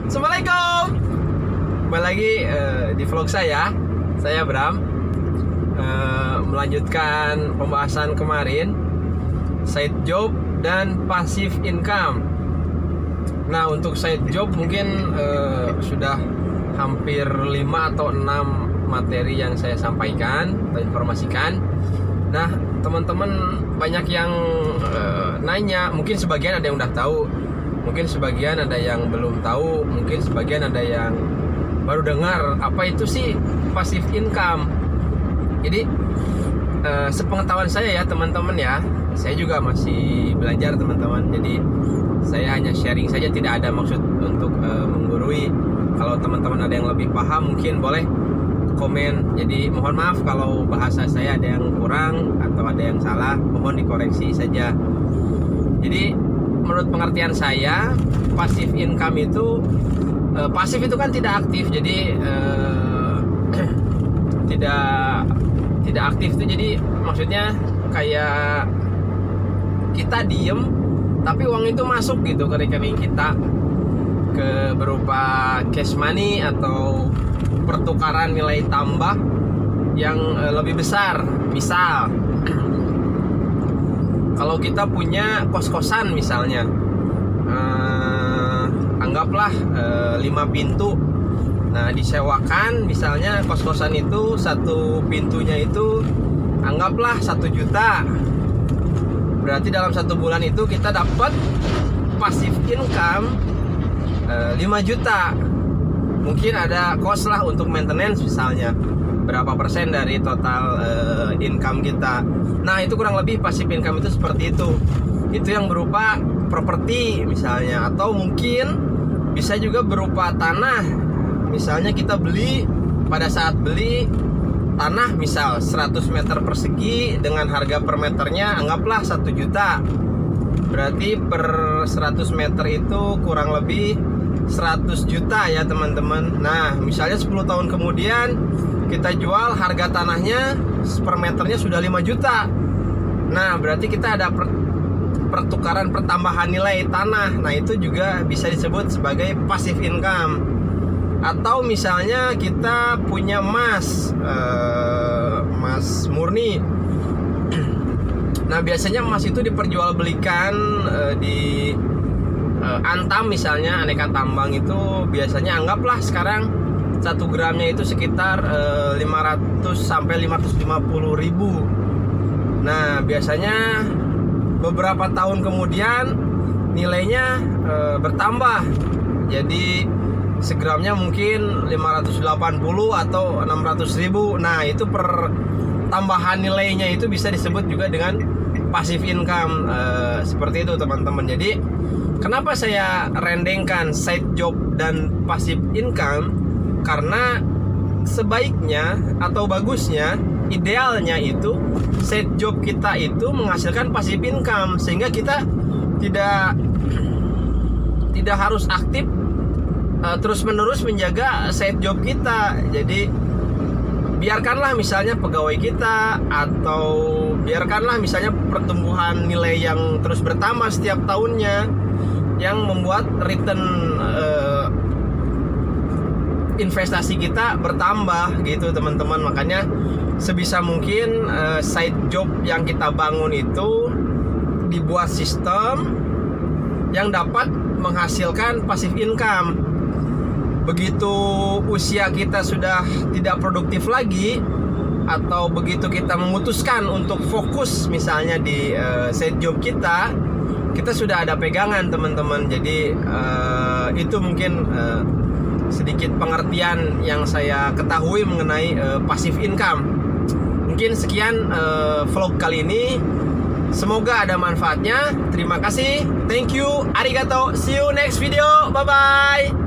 Assalamualaikum. Kembali lagi di vlog saya Bram, melanjutkan pembahasan kemarin side job dan passive income. Nah, untuk side job mungkin sudah hampir 5 atau 6 materi yang saya sampaikan atau informasikan. Nah, teman-teman banyak yang nanya, mungkin sebagian ada yang udah tahu, mungkin sebagian ada yang belum tahu, mungkin sebagian ada yang baru dengar apa itu sih passive income. Jadi sepengetahuan saya ya teman-teman ya, saya juga masih belajar teman-teman. Jadi saya hanya sharing saja, tidak ada maksud untuk menggurui. Kalau teman-teman ada yang lebih paham mungkin boleh komen. Jadi mohon maaf kalau bahasa saya ada yang kurang atau ada yang salah, mohon dikoreksi saja. Jadi menurut pengertian saya, passive income itu pasif itu kan tidak aktif. Jadi tidak aktif itu jadi maksudnya kayak kita diem tapi uang itu masuk gitu ke rekening kita, ke berupa cash money atau pertukaran nilai tambah yang lebih besar. Misal kalau kita punya kos-kosan misalnya, anggaplah 5 pintu. Nah, disewakan misalnya kos-kosan itu satu pintunya itu anggaplah 1 juta. Berarti dalam 1 bulan itu kita dapat passive income 5 juta. Mungkin ada kos lah untuk maintenance misalnya, berapa persen dari total income kita. Nah, itu kurang lebih passive income itu seperti itu. Itu yang berupa properti misalnya, atau mungkin bisa juga berupa tanah. Misalnya kita beli, pada saat beli tanah misal 100 meter persegi dengan harga per meternya anggaplah 1 juta. Berarti per 100 meter itu kurang lebih 100 juta ya teman-teman. Nah, misalnya 10 tahun kemudian kita jual, harga tanahnya per meternya sudah 5 juta. Nah, berarti kita ada pertukaran pertambahan nilai tanah. Nah, itu juga bisa disebut sebagai passive income. Atau misalnya kita punya emas murni. Nah, biasanya emas itu diperjualbelikan di Antam misalnya, aneka tambang itu biasanya anggaplah sekarang 1 gramnya itu sekitar 500 sampai 550 ribu. Nah, biasanya beberapa tahun kemudian nilainya bertambah. Jadi segramnya mungkin 580 atau 600 ribu. Nah, itu per tambahan nilainya itu bisa disebut juga dengan passive income. Seperti itu teman-teman. Jadi kenapa saya rendengkan side job dan passive income? Karena sebaiknya atau bagusnya, idealnya itu side job kita itu menghasilkan passive income, sehingga kita tidak harus aktif terus-menerus menjaga side job kita. Jadi biarkanlah misalnya pegawai kita, atau biarkanlah misalnya pertumbuhan nilai yang terus bertambah setiap tahunnya yang membuat return investasi kita bertambah gitu teman-teman. Makanya sebisa mungkin side job yang kita bangun itu dibuat sistem yang dapat menghasilkan passive income. Begitu usia kita sudah tidak produktif lagi, atau begitu kita memutuskan untuk fokus misalnya di side job kita sudah ada pegangan teman-teman. Jadi itu mungkin sedikit pengertian yang saya ketahui mengenai passive income. Mungkin sekian vlog kali ini, semoga ada manfaatnya. Terima kasih, thank you, arigato, see you next video, bye bye.